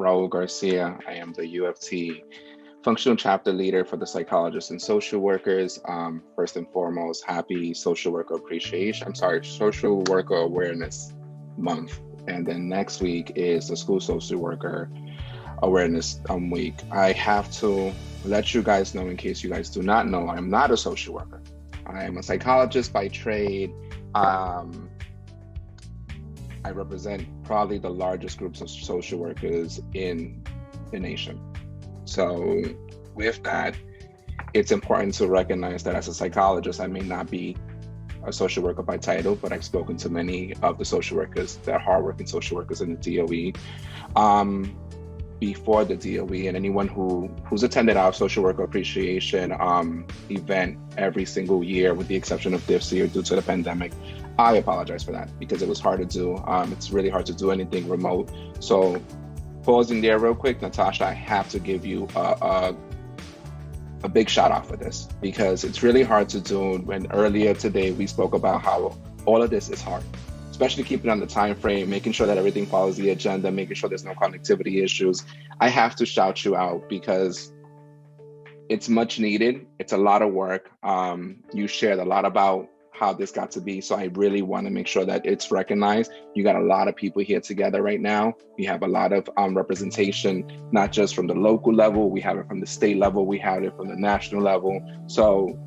Raul Garcia. I am the UFT functional chapter leader for the psychologists and social workers. First and foremost, happy social worker appreciation. I'm sorry, social worker awareness month. And then next week is the school social worker awareness week. I have to let you guys know, in case you guys do not know, I'm not a social worker. I am a psychologist by trade. I represent probably the largest groups of social workers in the nation. So with that, it's important to recognize that as a psychologist, I may not be a social worker by title, but I've spoken to many of the social workers, that are hardworking social workers in the DOE, before the DOE, and anyone who's attended our social worker appreciation event every single year, with the exception of this year due to the pandemic. I apologize for that because it was hard to do. It's really hard to do anything remote. So pausing there real quick, Natasha, I have to give you a big shout out for this because it's really hard to do. When earlier today we spoke about how all of this is hard, especially keeping on the time frame, making sure that everything follows the agenda, making sure there's no connectivity issues. I have to shout you out because it's much needed. It's a lot of work. You shared a lot about how this got to be. So I really want to make sure that it's recognized. You got a lot of people here together right now. We have a lot of representation, not just from the local level, we have it from the state level, we have it from the national level. So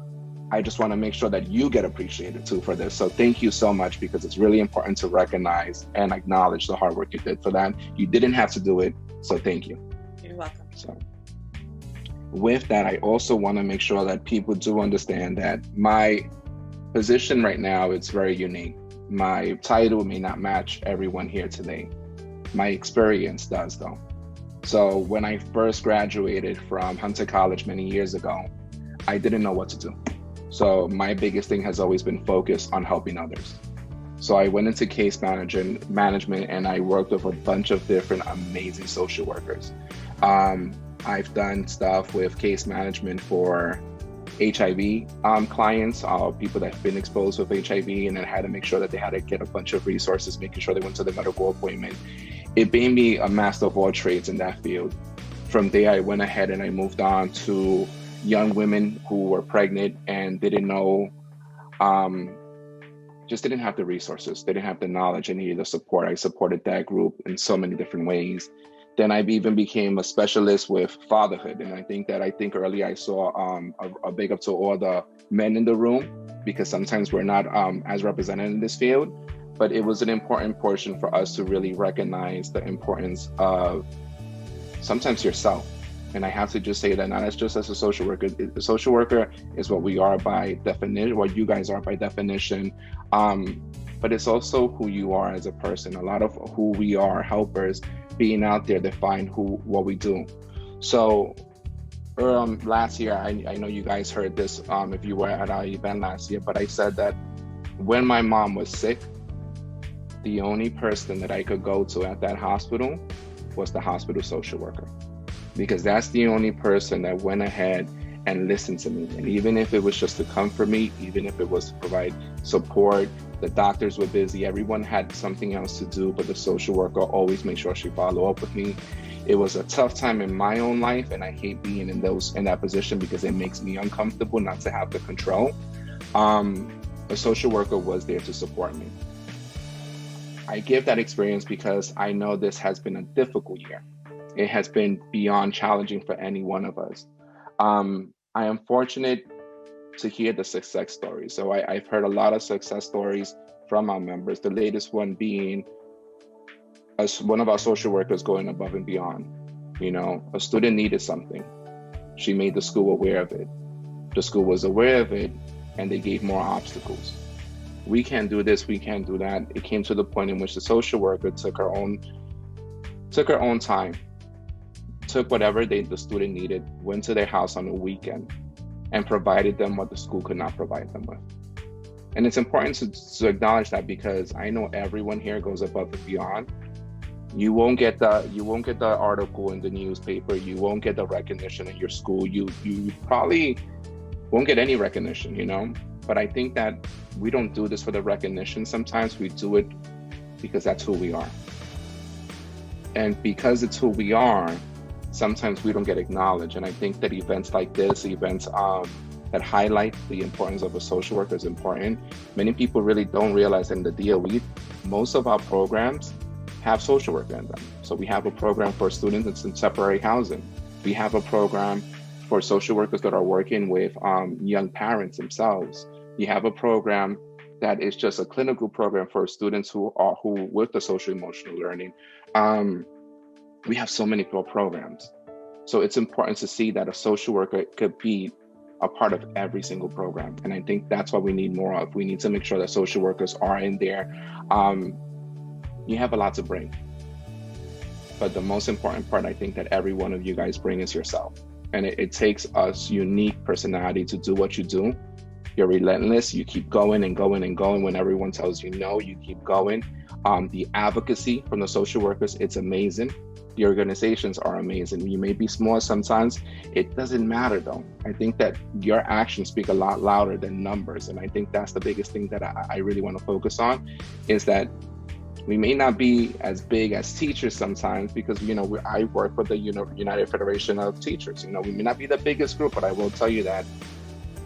I just want to make sure that you get appreciated too for this. So thank you so much, because it's really important to recognize and acknowledge the hard work you did for that. You didn't have to do it, so thank you. You're welcome. So with that, I also want to make sure that people do understand that my position right now is very unique. My title may not match everyone here today. My experience does though. So when I first graduated from Hunter College many years ago, I didn't know what to do. So my biggest thing has always been focused on helping others. So I went into case management and I worked with a bunch of different amazing social workers. I've done stuff with case management for HIV clients, people that have been exposed with HIV, and I had to make sure that they had to get a bunch of resources, making sure they went to the medical appointment. It made me a master of all trades in that field. From there, I went ahead and I moved on to young women who were pregnant and didn't know, just didn't have the resources. They didn't have the knowledge and needed the support. I supported that group in so many different ways. Then I even became a specialist with fatherhood. And I think earlier I saw a big up to all the men in the room, because sometimes we're not as represented in this field, but it was an important portion for us to really recognize the importance of sometimes yourself. And I have to just say that not as just as a social worker. The social worker is what we are by definition, what you guys are by definition, but it's also who you are as a person. A lot of who we are, helpers, being out there, define what we do. So last year, I know you guys heard this if you were at our event last year, but I said that when my mom was sick, the only person that I could go to at that hospital was the hospital social worker, because that's the only person that went ahead and listened to me. And even if it was just to comfort me, even if it was to provide support, the doctors were busy, everyone had something else to do, but the social worker always made sure she followed up with me. It was a tough time in my own life, and I hate being in that position because it makes me uncomfortable not to have the control. A social worker was there to support me. I give that experience because I know this has been a difficult year. It has been beyond challenging for any one of us. I am fortunate to hear the success stories. So I've heard a lot of success stories from our members, the latest one being one of our social workers going above and beyond. You know, a student needed something. She made the school aware of it. The school was aware of it, and they gave more obstacles. We can't do this, we can't do that. It came to the point in which the social worker took her own time, took whatever the student needed, went to their house on a weekend, and provided them what the school could not provide them with. And it's important to acknowledge that, because I know everyone here goes above and beyond. You won't get the article in the newspaper. You won't get the recognition in your school. You probably won't get any recognition, you know? But I think that we don't do this for the recognition. Sometimes we do it because that's who we are. And because it's who we are, sometimes we don't get acknowledged. And I think that events like this, events that highlight the importance of a social worker is important. Many people really don't realize in the DOE, most of our programs have social work in them. So we have a program for students that's in temporary housing. We have a program for social workers that are working with young parents themselves. We have a program that is just a clinical program for students who with the social emotional learning. We have so many programs. So it's important to see that a social worker could be a part of every single program. And I think that's what we need more of. We need to make sure that social workers are in there. You have a lot to bring. But the most important part I think that every one of you guys bring is yourself. And it takes a unique personality to do what you do. You're relentless. You keep going and going and going. When everyone tells you no, you keep going. The advocacy from the social workers, it's amazing. The organizations are amazing. You may be small sometimes. It doesn't matter though. I think that your actions speak a lot louder than numbers. And I think that's the biggest thing that I really want to focus on, is that we may not be as big as teachers sometimes because, I work for the United Federation of Teachers. We may not be the biggest group, but I will tell you that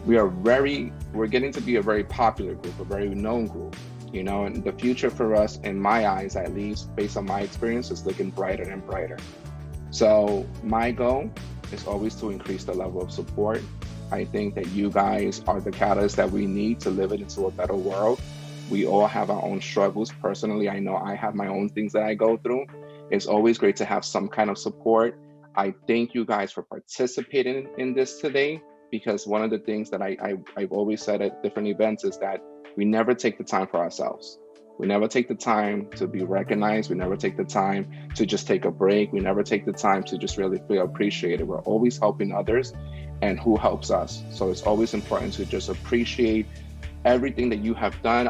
we're getting to be a very popular group, a very known group, and the future for us, in my eyes, at least based on my experience, is looking brighter and brighter. So my goal is always to increase the level of support. I think that you guys are the catalyst that we need to live it into a better world. We all have our own struggles. Personally, I know I have my own things that I go through. It's always great to have some kind of support. I thank you guys for participating in this today, because one of the things that I've always said at different events is that we never take the time for ourselves. We never take the time to be recognized. We never take the time to just take a break. We never take the time to just really feel appreciated. We're always helping others and who helps us. So it's always important to just appreciate everything that you have done.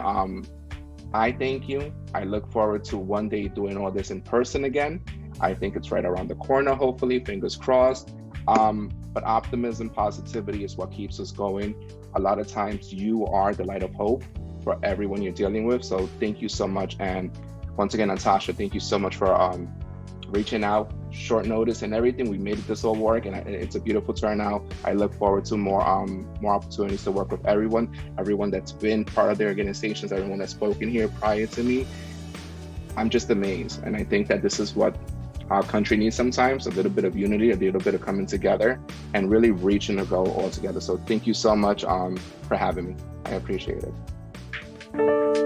I thank you. I look forward to one day doing all this in person again. I think it's right around the corner, hopefully, fingers crossed. But optimism, positivity is what keeps us going. A lot of times you are the light of hope for everyone you're dealing with. So thank you so much. And once again, Natasha, thank you so much for reaching out, short notice and everything. We made this all work, and it's a beautiful turnout. I look forward to more opportunities to work with everyone that's been part of the organizations, everyone that's spoken here prior to me. I'm just amazed. And I think that this is what our country needs sometimes, a little bit of unity, a little bit of coming together and really reaching a goal all together. So thank you so much for having me. I appreciate it.